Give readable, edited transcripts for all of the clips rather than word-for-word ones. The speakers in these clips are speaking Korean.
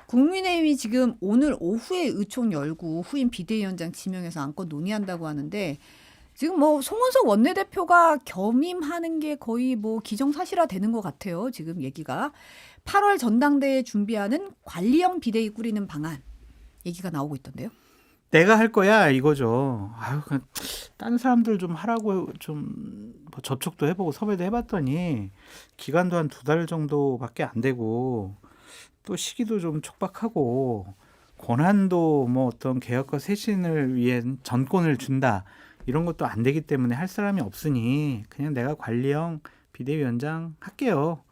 국민의힘이 지금 오늘 오후에 의총 열고 후임 비대위원장 지명해서 안건 논의한다고 하는데 지금 뭐 송원석 원내대표가 겸임하는 게 거의 뭐 기정사실화 되는 것 같아요. 지금 얘기가 8월 전당대회 준비하는 관리형 비대위 꾸리는 방안 얘기가 나오고 있던데요. 내가 할 거야 이거죠. 아유, 그냥 딴 사람들 좀 하라고 좀 뭐 접촉도 해보고 섭외도 해봤더니 기간도 한 2달 정도밖에 안 되고 또 시기도 좀 촉박하고 권한도 뭐 어떤 개혁과 쇄신을 위해 전권을 준다 이런 것도 안 되기 때문에 할 사람이 없으니 그냥 내가 관리형 비대위원장 할게요.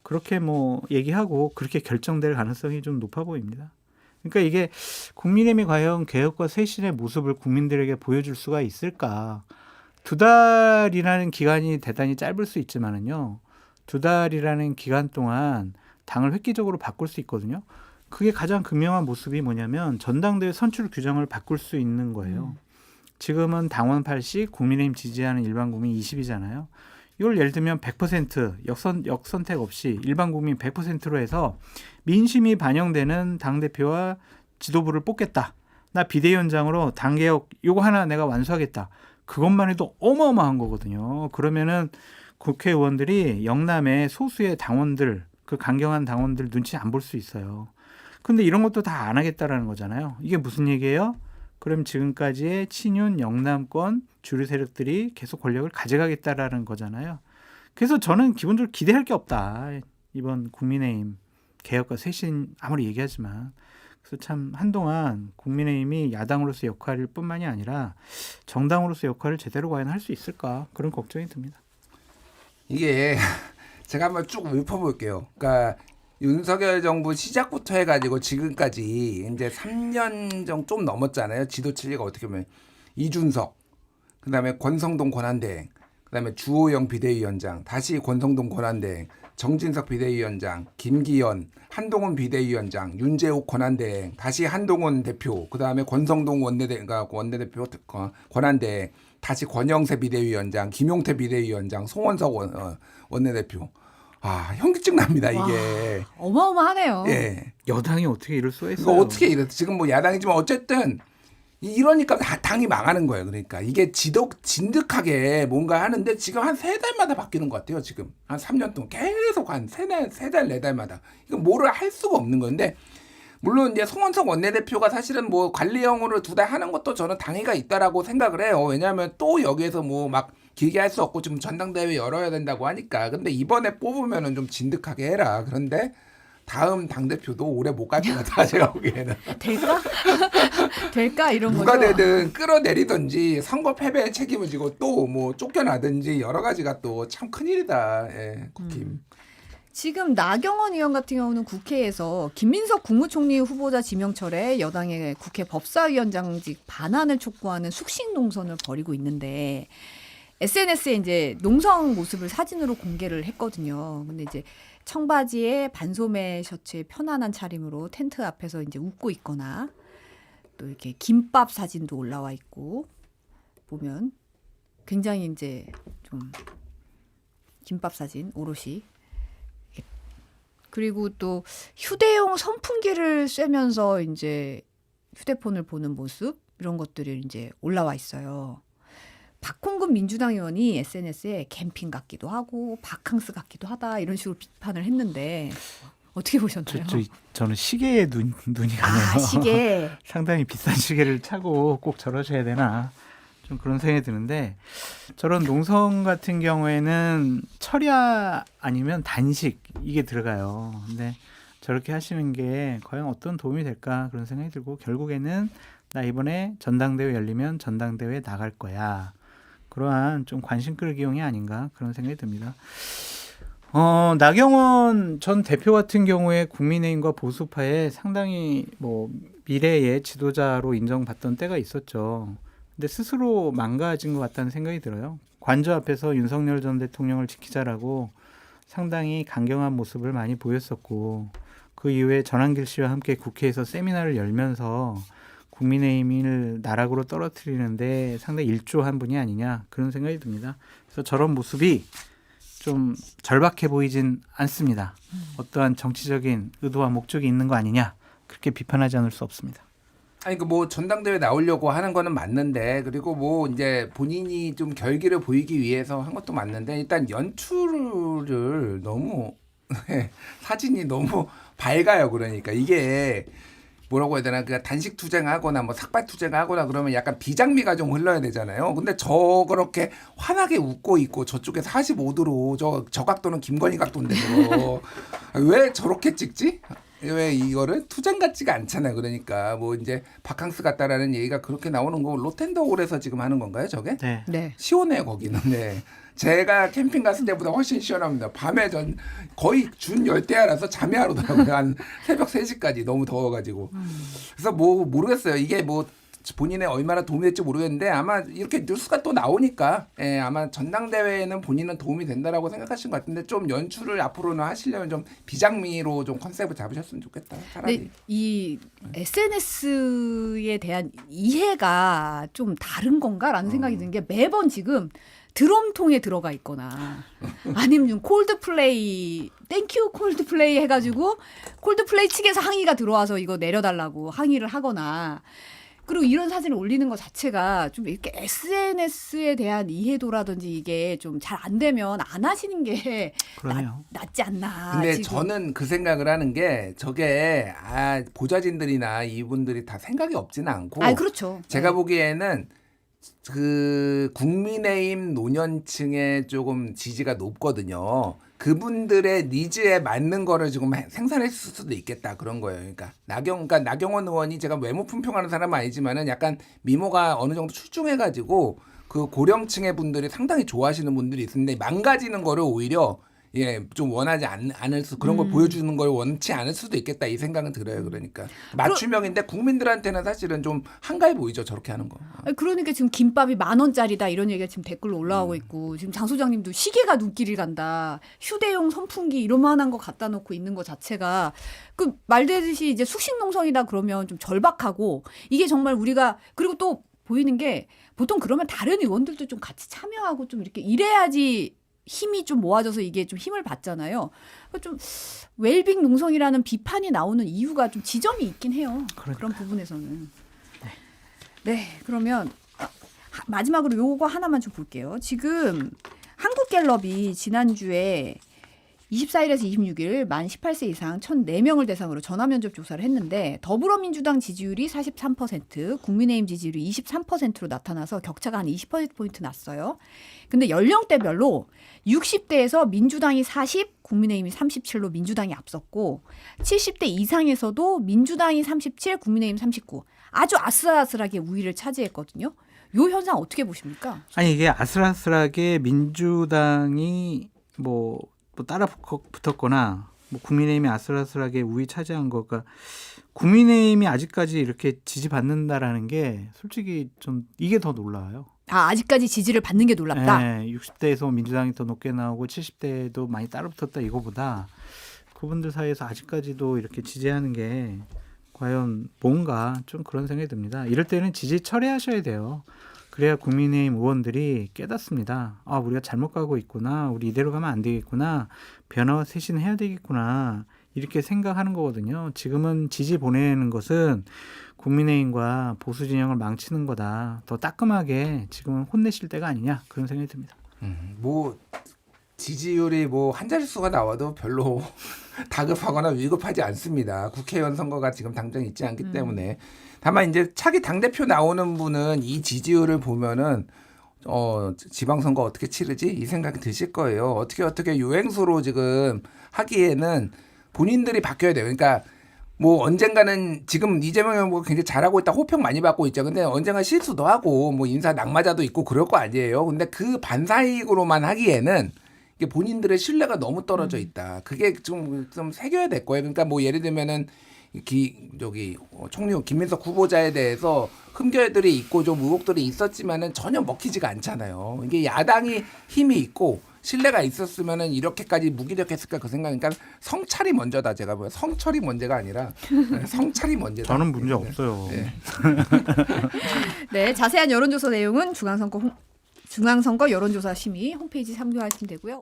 그렇게 뭐 얘기하고 그렇게 결정될 가능성이 좀 높아 보입니다. 그러니까 이게 국민의힘이 과연 개혁과 쇄신의 모습을 국민들에게 보여줄 수가 있을까? 2달이라는 기간이 대단히 짧을 수 있지만은요. 2달이라는 기간 동안 당을 획기적으로 바꿀 수 있거든요. 그게 가장 극명한 모습이 뭐냐면 전당대회 선출 규정을 바꿀 수 있는 거예요. 지금은 당원 80, 국민의힘 지지하는 일반 국민 20이잖아요. 이걸 예를 들면 100% 역선택 없이 일반 국민 100%로 해서 민심이 반영되는 당대표와 지도부를 뽑겠다. 나 비대위원장으로 당개혁 요거 하나 내가 완수하겠다. 그것만 해도 어마어마한 거거든요. 그러면은 국회의원들이 영남의 소수의 당원들, 그 강경한 당원들 눈치 안 볼 수 있어요. 근데 이런 것도 다 안 하겠다라는 거잖아요. 이게 무슨 얘기예요? 그럼 지금까지의 친윤 영남권 주류 세력들이 계속 권력을 가져가겠다라는 거잖아요. 그래서 저는 기본적으로 기대할 게 없다. 이번 국민의힘 개혁과 쇄신 아무리 얘기하지만 그래서 참 한동안 국민의힘이 야당으로서 역할일 뿐만이 아니라 정당으로서 역할을 제대로 과연 할 수 있을까 그런 걱정이 듭니다. 이게 제가 한번 쭉 읊어볼게요. 그러니까 윤석열 정부 시작부터 해가지고 지금까지 이제 3년 좀 넘었잖아요. 지도 체제가 어떻게 보면 이준석, 그다음에 권성동 권한대행, 그다음에 주호영 비대위원장, 다시 권성동 권한대행, 정진석 비대위원장, 김기현, 한동훈 비대위원장, 윤재욱 권한대행, 다시 한동훈 대표, 그다음에 권성동 원내대표 권한대행, 다시 권영세 비대위원장, 김용태 비대위원장, 송원석 원내대표. 아, 현기증 납니다, 이게. 와, 어마어마하네요. 예. 여당이 어떻게 이럴 수가 있어요? 이거 어떻게 이래? 지금 뭐 야당이지만 어쨌든 이러니까 당이 망하는 거예요. 그러니까 이게 진득하게 뭔가 하는데 지금 한 3달마다 바뀌는 것 같아요. 지금 한 3년 동안 계속 한 3달, 4달마다. 이거 뭐를 할 수가 없는 건데 물론 이제 송원석 원내대표가 사실은 뭐 관리형으로 2달 하는 것도 저는 당위가 있다라고 생각을 해요. 왜냐하면 또 여기에서 뭐 막 길게 할 수 없고 지금 전당대회 열어야 된다고 하니까. 근데 이번에 뽑으면은 좀 진득하게 해라. 그런데 다음 당대표도 오래 못 갈 것 같아, 제가 보기에는. 될까? 될까 이런 누가 거죠. 되든 끌어내리든지 선거 패배에 책임을 지고 또 뭐 쫓겨나든지 여러 가지가 또 참 큰일이다. 예, 국힘. 지금 나경원 의원 같은 경우는 국회에서 김민석 국무총리 후보자 지명철에 여당의 국회 법사위원장직 반환을 촉구하는 숙식 농선을 벌이고 있는데 SNS에 이제 농성 모습을 사진으로 공개를 했거든요. 근데 이제 청바지에 반소매 셔츠에 편안한 차림으로 텐트 앞에서 이제 웃고 있거나 또 이렇게 김밥 사진도 올라와 있고 보면 굉장히 이제 좀 김밥 사진 오롯이 그리고 또 휴대용 선풍기를 쐬면서 이제 휴대폰을 보는 모습 이런 것들이 이제 올라와 있어요. 박홍근 민주당 의원이 SNS에 캠핑 같기도 하고 바캉스 같기도 하다 이런 식으로 비판을 했는데 어떻게 보셨나요? 저는 시계에 눈이 가네요. 아, 시계. 상당히 비싼 시계를 차고 꼭 저러셔야 되나 좀 그런 생각이 드는데 저런 농성 같은 경우에는 철야 아니면 단식 이게 들어가요. 근데 저렇게 하시는 게 과연 어떤 도움이 될까 그런 생각이 들고 결국에는 나 이번에 전당대회 열리면 전당대회에 나갈 거야. 그러한 좀 관심 끌기용이 아닌가 그런 생각이 듭니다. 나경원 전 대표 같은 경우에 국민의힘과 보수파에 상당히 뭐 미래의 지도자로 인정받던 때가 있었죠. 근데 스스로 망가진 것 같다는 생각이 들어요. 관저 앞에서 윤석열 전 대통령을 지키자라고 상당히 강경한 모습을 많이 보였었고 그 이후에 전한길 씨와 함께 국회에서 세미나를 열면서 국민의힘을 나락으로 떨어뜨리는데 상당히 일조한 분이 아니냐 그런 생각이 듭니다. 그래서 저런 모습이 좀 절박해 보이진 않습니다. 어떠한 정치적인 의도와 목적이 있는 거 아니냐 그렇게 비판하지 않을 수 없습니다. 아니 그 뭐 전당대회 나오려고 하는 거는 맞는데 그리고 뭐 이제 본인이 좀 결기를 보이기 위해서 한 것도 맞는데 일단 연출을 너무 사진이 너무 밝아요. 그러니까 이게 뭐라고 해야 되나 그 단식 투쟁하거나 뭐 삭발 투쟁하거나 그러면 약간 비장미가 좀 흘러야 되잖아요. 근데 그렇게 환하게 웃고 있고 저쪽에 45도로 저 각도는 김건희 각도인데 왜 저렇게 찍지? 왜 이거를 투쟁 같지가 않잖아요. 그러니까 뭐 이제 바캉스 같다라는 얘기가 그렇게 나오는 거 로텐더홀에서 지금 하는 건가요, 저게? 네. 네. 시원해요, 거기는. 네. 제가 캠핑 갔을 때보다 훨씬 시원합니다. 밤에 전 거의 준 열대야라서 잠이 안 오더라고요. 한 새벽 3시까지 너무 더워가지고. 그래서 뭐 모르겠어요. 이게 뭐 본인의 얼마나 도움이 될지 모르겠는데 아마 이렇게 뉴스가 또 나오니까 예, 아마 전당대회에는 본인은 도움이 된다라고 생각하신 것 같은데 좀 연출을 앞으로는 하시려면 좀 비장미로 좀 컨셉을 잡으셨으면 좋겠다. 차라리. 근데 이 SNS에 대한 이해가 좀 다른 건가라는 생각이 드는 게 매번 지금 드럼통에 들어가 있거나 아니면 좀 콜드플레이 땡큐 콜드플레이 해가지고 콜드플레이 측에서 항의가 들어와서 이거 내려달라고 항의를 하거나 그리고 이런 사진을 올리는 것 자체가 좀 이렇게 SNS에 대한 이해도라든지 이게 좀 잘 안 되면 안 하시는 게 그러네요. 낫지 않나. 근데 지금. 저는 그 생각을 하는 게 저게 보좌진들이나 이분들이 다 생각이 없지는 않고 아 그렇죠. 제가 보기에는 그 국민의힘 노년층의 조금 지지가 높거든요. 그분들의 니즈에 맞는 거를 지금 생산했을 수도 있겠다 그런 거예요. 그러니까 나경원 의원이 제가 외모 품평하는 사람은 아니지만은 약간 미모가 어느 정도 출중해가지고 그 고령층의 분들이 상당히 좋아하시는 분들이 있는데 망가지는 거를 오히려 좀 원하지 않을 수 그런 걸 보여주는 걸 원치 않을 수도 있겠다 이 생각은 들어요. 그러니까 맞춤형인데 국민들한테는 사실은 좀 한가해 보이죠 저렇게 하는 거. 그러니까 지금 김밥이 10,000원짜리다 이런 얘기가 지금 댓글로 올라오고 있고 지금 장 소장님도 시계가 눈길을 간다. 휴대용 선풍기 이런만한 거 갖다 놓고 있는 거 자체가 그 말되듯이 이제 숙식농성이다 그러면 좀 절박하고 이게 정말 우리가 그리고 또 보이는 게 보통 그러면 다른 의원들도 좀 같이 참여하고 좀 이렇게 이래야지 힘이 좀 모아져서 이게 좀 힘을 받잖아요. 좀 웰빙 농성이라는 비판이 나오는 이유가 좀 지점이 있긴 해요. 그런 부분에서는. 네, 그러면 마지막으로 요거 하나만 좀 볼게요. 지금 한국갤럽이 지난주에 24일에서 26일 만 18세 이상 1,004명을 대상으로 전화면접 조사를 했는데 더불어민주당 지지율이 43%, 국민의힘 지지율이 23%로 나타나서 격차가 한 20%포인트 났어요. 근데 연령대별로 60대에서 민주당이 40, 국민의힘이 37로 민주당이 앞섰고 70대 이상에서도 민주당이 37, 국민의힘 39. 아주 아슬아슬하게 우위를 차지했거든요. 요 현상 어떻게 보십니까? 아니 이게 아슬아슬하게 민주당이 뭐 따라 붙었거나 뭐 국민의힘이 아슬아슬하게 우위 차지한 거가 국민의힘이 아직까지 이렇게 지지받는다라는 게 솔직히 좀 이게 더 놀라워요. 아직까지 지지를 받는 게 놀랍다. 네, 60대에서 민주당이 더 높게 나오고 70대에도 많이 따라 붙었다 이거보다 그분들 사이에서 아직까지도 이렇게 지지하는 게 과연 뭔가 좀 그런 생각이 듭니다. 이럴 때는 지지 철회하셔야 돼요. 그래야 국민의힘 의원들이 깨닫습니다. 아, 우리가 잘못 가고 있구나. 우리 이대로 가면 안 되겠구나. 변화와 쇄신해야 되겠구나. 이렇게 생각하는 거거든요. 지금은 지지 보내는 것은 국민의힘과 보수 진영을 망치는 거다. 더 따끔하게 지금은 혼내실 때가 아니냐. 그런 생각이 듭니다. 뭐 지지율이 뭐 한 자릿수가 나와도 별로 다급하거나 위급하지 않습니다. 국회의원 선거가 지금 당장 있지 않기 때문에 다만 이제 차기 당대표 나오는 분은 이 지지율을 보면은 지방선거 어떻게 치르지? 이 생각이 드실 거예요. 어떻게 유행수로 지금 하기에는 본인들이 바뀌어야 돼요. 그러니까 뭐 언젠가는 지금 이재명 후보가 굉장히 잘하고 있다 호평 많이 받고 있죠. 근데 언젠가 실수도 하고 뭐 인사 낙마자도 있고 그럴 거 아니에요. 근데 그 반사이익으로만 하기에는 이게 본인들의 신뢰가 너무 떨어져 있다. 그게 좀 새겨야 될 거예요. 그러니까 뭐 예를 들면은 총리 김민석 후보자에 대해서 흠결들이 있고 좀 의혹들이 있었지만은 전혀 먹히지가 않잖아요. 이게 야당이 힘이 있고 신뢰가 있었으면은 이렇게까지 무기력했을까 그 생각. 그러니까 성찰이 먼저다 제가 보여. 성철이 문제가 아니라 성찰이 먼저다. 저는 문제 없어요. 네. 네, 자세한 여론조사 내용은 중앙선거 여론조사 심의 홈페이지 참고하시면 되고요.